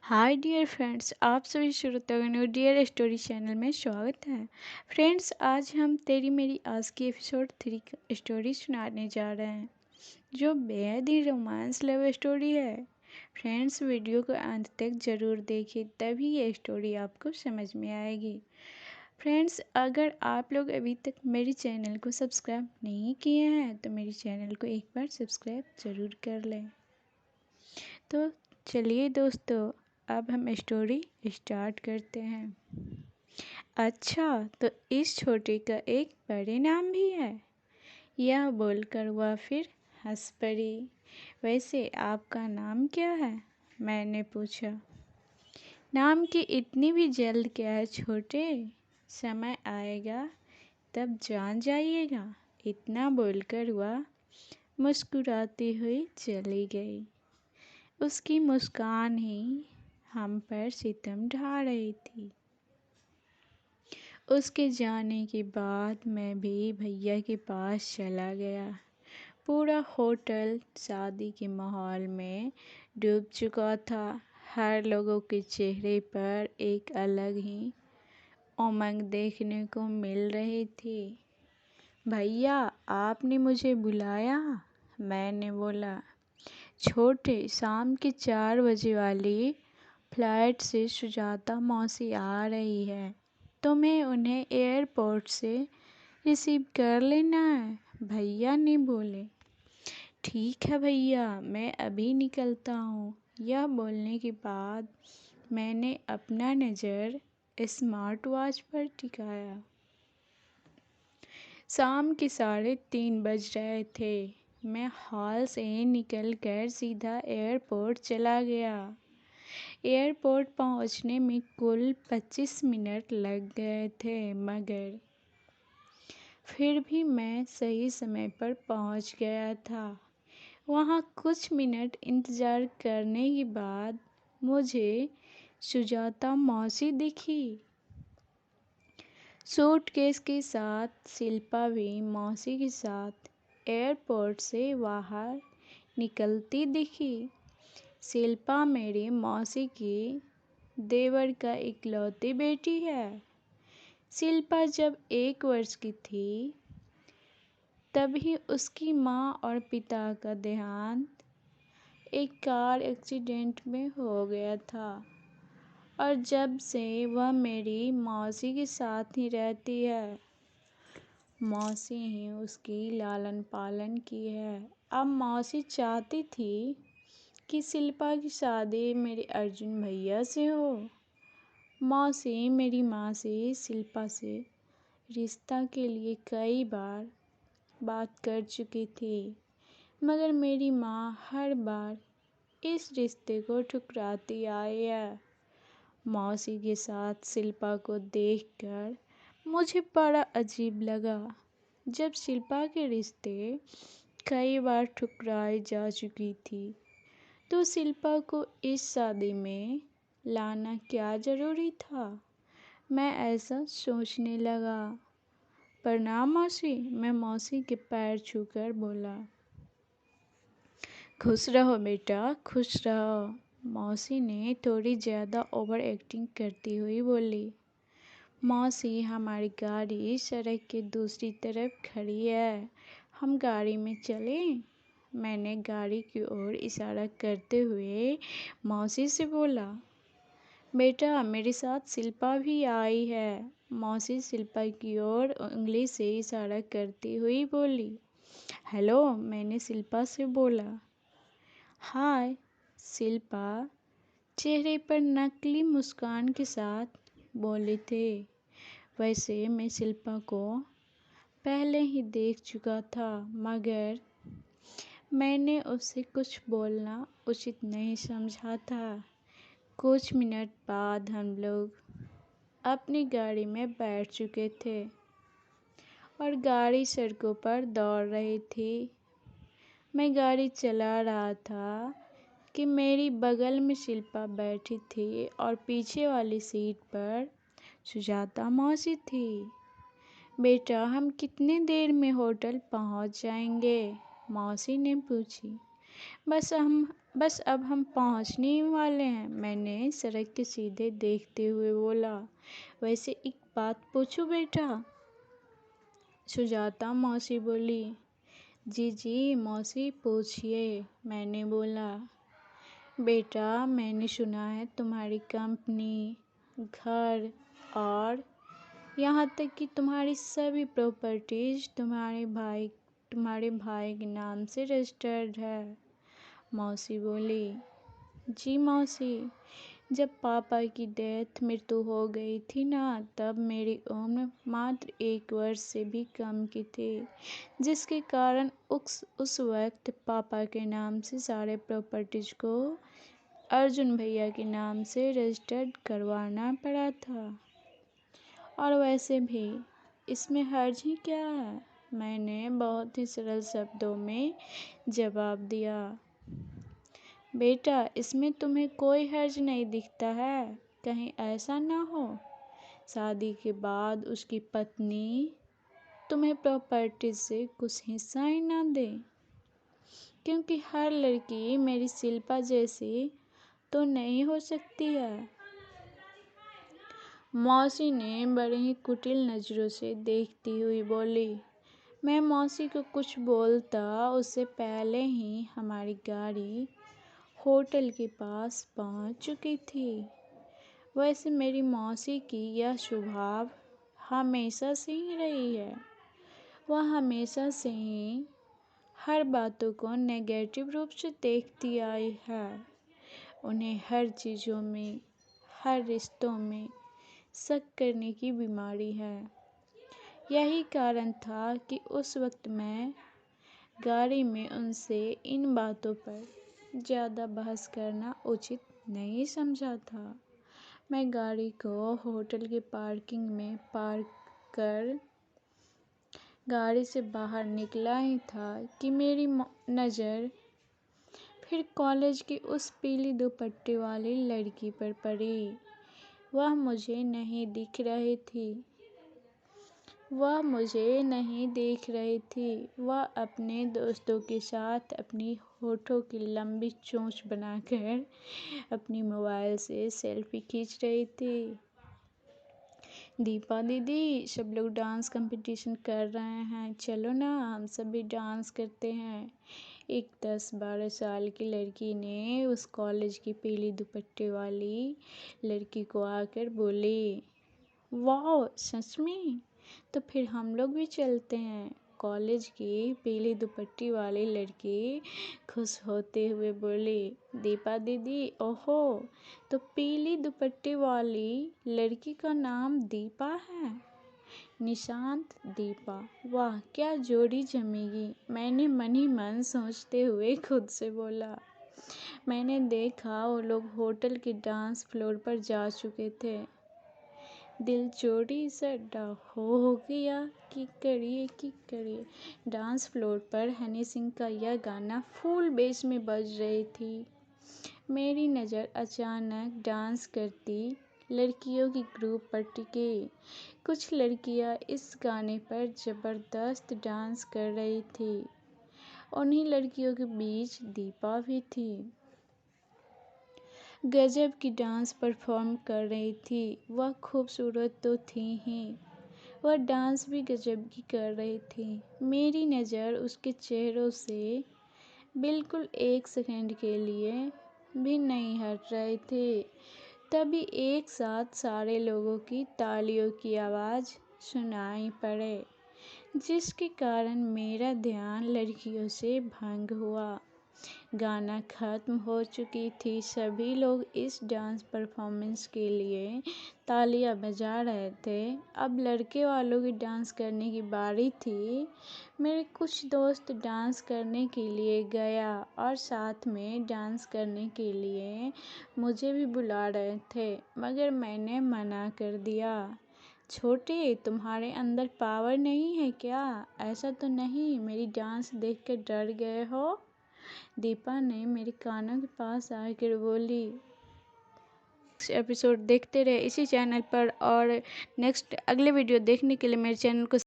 Hi dear friends, आप सभी श्रोतागण को डियर स्टोरी चैनल में स्वागत है। फ्रेंड्स, आज हम तेरी मेरी आज की एपिसोड 3 स्टोरी सुनाने जा रहे हैं, जो बेहद ही रोमांस लव स्टोरी है। फ्रेंड्स, वीडियो को अंत तक ज़रूर देखिए, तभी ये स्टोरी आपको समझ में आएगी। फ्रेंड्स, अगर आप लोग अभी तक मेरे चैनल को सब्सक्राइब नहीं किए हैं तो मेरे चैनल को एक बार सब्सक्राइब ज़रूर कर लें। तो चलिए दोस्तों, अब हम स्टोरी स्टार्ट करते हैं। अच्छा, तो इस छोटे का एक बड़े नाम भी है। यह बोलकर वह फिर हंस पड़ी। वैसे आपका नाम क्या है? मैंने पूछा। नाम की इतनी भी जल्द क्या है छोटे? समय आएगा तब जान जाइएगा। इतना बोलकर वह मुस्कुराती हुई चली गई। उसकी मुस्कान ही हम पर सितम ढा रही थी। उसके जाने के बाद मैं भी भैया के पास चला गया। पूरा होटल शादी के माहौल में डूब चुका था। हर लोगों के चेहरे पर एक अलग ही उमंग देखने को मिल रही थी। भैया, आपने मुझे बुलाया? मैंने बोला। छोटे, शाम के 4 बजे वाली फ्लाइट से सुजाता मौसी आ रही है। तुम्हें उन्हें एयरपोर्ट से रिसीव कर लेना है, भैया ने बोले। ठीक है भैया, मैं अभी निकलता हूँ। यह बोलने के बाद मैंने अपना नज़र स्मार्ट वॉच पर टिकाया। शाम के 3:30 बज रहे थे। मैं हॉल से निकलकर सीधा एयरपोर्ट चला गया। एयरपोर्ट पहुंचने में कुल 25 मिनट लग गए थे, मगर फिर भी मैं सही समय पर पहुंच गया था। वहां कुछ मिनट इंतज़ार करने के बाद मुझे सुजाता मौसी दिखी। सूटकेस के साथ शिल्पा भी मौसी के साथ एयरपोर्ट से बाहर निकलती दिखी। शिल्पा मेरी मौसी की देवर का इकलौती बेटी है। शिल्पा जब 1 वर्ष की थी तभी उसकी माँ और पिता का देहांत एक कार एक्सीडेंट में हो गया था, और जब से वह मेरी मौसी के साथ ही रहती है। मौसी ही उसकी लालन पालन की है। अब मौसी चाहती थी कि शिल्पा की शादी मेरे अर्जुन भैया से हो। मौसी मेरी माँ से शिल्पा से रिश्ता के लिए कई बार बात कर चुकी थी, मगर मेरी माँ हर बार इस रिश्ते को ठुकराती आई है। मौसी के साथ शिल्पा को देखकर मुझे बड़ा अजीब लगा। जब शिल्पा के रिश्ते कई बार ठुकराए जा चुकी थी, तो शिल्पा को इस शादी में लाना क्या ज़रूरी था? मैं ऐसा सोचने लगा। प्रणाम मौसी, मैं मौसी के पैर छूकर बोला। खुश रहो बेटा, खुश रहो, मौसी ने थोड़ी ज़्यादा ओवर एक्टिंग करती हुई बोली। मौसी, हमारी गाड़ी सड़क के दूसरी तरफ खड़ी है, हम गाड़ी में चलें? मैंने गाड़ी की ओर इशारा करते हुए मौसी से बोला। बेटा, मेरे साथ शिल्पा भी आई है, मौसी शिल्पा की ओर उंगली से इशारा करती हुई बोली। हेलो, मैंने शिल्पा से बोला। हाय, शिल्पा चेहरे पर नकली मुस्कान के साथ बोली थी। वैसे मैं शिल्पा को पहले ही देख चुका था, मगर मैंने उससे कुछ बोलना उचित नहीं समझा था। कुछ मिनट बाद हम लोग अपनी गाड़ी में बैठ चुके थे और गाड़ी सड़कों पर दौड़ रही थी। मैं गाड़ी चला रहा था कि मेरी बगल में शिल्पा बैठी थी और पीछे वाली सीट पर सुजाता मौसी थी। बेटा, हम कितने देर में होटल पहुंच जाएंगे? मौसी ने पूछी। बस अब हम पहुंचने ही वाले हैं, मैंने सड़क के सीधे देखते हुए बोला। वैसे एक बात पूछूं बेटा? सुजाता मौसी बोली। जी जी मौसी पूछिए, मैंने बोला। बेटा मैंने सुना है तुम्हारी कंपनी, घर और यहाँ तक कि तुम्हारी सभी प्रॉपर्टीज तुम्हारे भाई के नाम से रजिस्टर्ड है। मौसी बोली। जी मौसी, जब पापा की मृत्यु हो गई थी ना, तब मेरी उम्र मात्र 1 वर्ष से भी कम की थी, जिसके कारण उस वक्त पापा के नाम से सारे प्रॉपर्टीज को अर्जुन भैया के नाम से रजिस्टर्ड करवाना पड़ा था। और वैसे भी इसमें हर्ज ही क्या है? मैंने बहुत ही सरल शब्दों में जवाब दिया। बेटा इसमें तुम्हें कोई हर्ज नहीं दिखता है? कहीं ऐसा ना हो शादी के बाद उसकी पत्नी तुम्हें प्रॉपर्टी से कुछ हिस्सा ही ना दे, क्योंकि हर लड़की मेरी शिल्पा जैसी तो नहीं हो सकती है। मौसी ने बड़े ही कुटिल नज़रों से देखती हुई बोली। मैं मौसी को कुछ बोलता उससे पहले ही हमारी गाड़ी होटल के पास पहुंच चुकी थी। वैसे मेरी मौसी की यह स्वभाव हमेशा से ही रही है। वह हमेशा से ही हर बातों को नेगेटिव रूप से देखती आई है। उन्हें हर चीज़ों में, हर रिश्तों में शक करने की बीमारी है। यही कारण था कि उस वक्त मैं गाड़ी में उनसे इन बातों पर ज़्यादा बहस करना उचित नहीं समझा था। मैं गाड़ी को होटल के पार्किंग में पार्क कर गाड़ी से बाहर निकला ही था कि मेरी नज़र फिर कॉलेज की उस पीली दुपट्टे वाली लड़की पर पड़ी। वह मुझे नहीं देख रही थी। वह अपने दोस्तों के साथ अपनी होठों की लंबी चोंच बनाकर अपनी मोबाइल से सेल्फी खींच रही थी। दीपा दीदी, सब लोग डांस कंपटीशन कर रहे हैं, चलो ना हम सब भी डांस करते हैं। एक 10-12 साल की लड़की ने उस कॉलेज की पीली दुपट्टे वाली लड़की को आकर बोली। वाह सच में? तो फिर हम लोग भी चलते हैं। कॉलेज की पीली दुपट्टी वाली लड़की खुश होते हुए बोली। दीपा दीदी, ओहो, तो पीली दुपट्टे वाली लड़की का नाम दीपा है? निशांत दीपा, वाह क्या जोड़ी जमेगी, मैंने मन ही मन सोचते हुए खुद से बोला। मैंने देखा वो लोग होटल के डांस फ्लोर पर जा चुके थे। दिल चोरी सड्डा हो गया कि करिए। डांस फ्लोर पर हनी सिंह का यह गाना फुल बेस में बज रही थी। मेरी नज़र अचानक डांस करती लड़कियों की ग्रुप पर टिकी। कुछ लड़कियां इस गाने पर ज़बरदस्त डांस कर रही थी। उन्हीं लड़कियों के बीच दीपा भी थी। गजब की डांस परफॉर्म कर रही थी। वह खूबसूरत तो थी ही, वह डांस भी गजब की कर रही थी। मेरी नज़र उसके चेहरों से बिल्कुल 1 सेकंड के लिए भी नहीं हट रही थी। तभी एक साथ सारे लोगों की तालियों की आवाज़ सुनाई पड़े, जिसके कारण मेरा ध्यान लड़कियों से भंग हुआ। गाना खत्म हो चुकी थी। सभी लोग इस डांस परफॉर्मेंस के लिए तालियां बजा रहे थे। अब लड़के वालों की डांस करने की बारी थी। मेरे कुछ दोस्त डांस करने के लिए गया और साथ में डांस करने के लिए मुझे भी बुला रहे थे, मगर मैंने मना कर दिया। छोटे, तुम्हारे अंदर पावर नहीं है क्या? ऐसा तो नहीं मेरी डांस देख कर डर गए हो? दीपा ने मेरे कानों के पास आकर बोली। नेक्स्ट एपिसोड देखते रहे इसी चैनल पर, और नेक्स्ट अगले वीडियो देखने के लिए मेरे चैनल को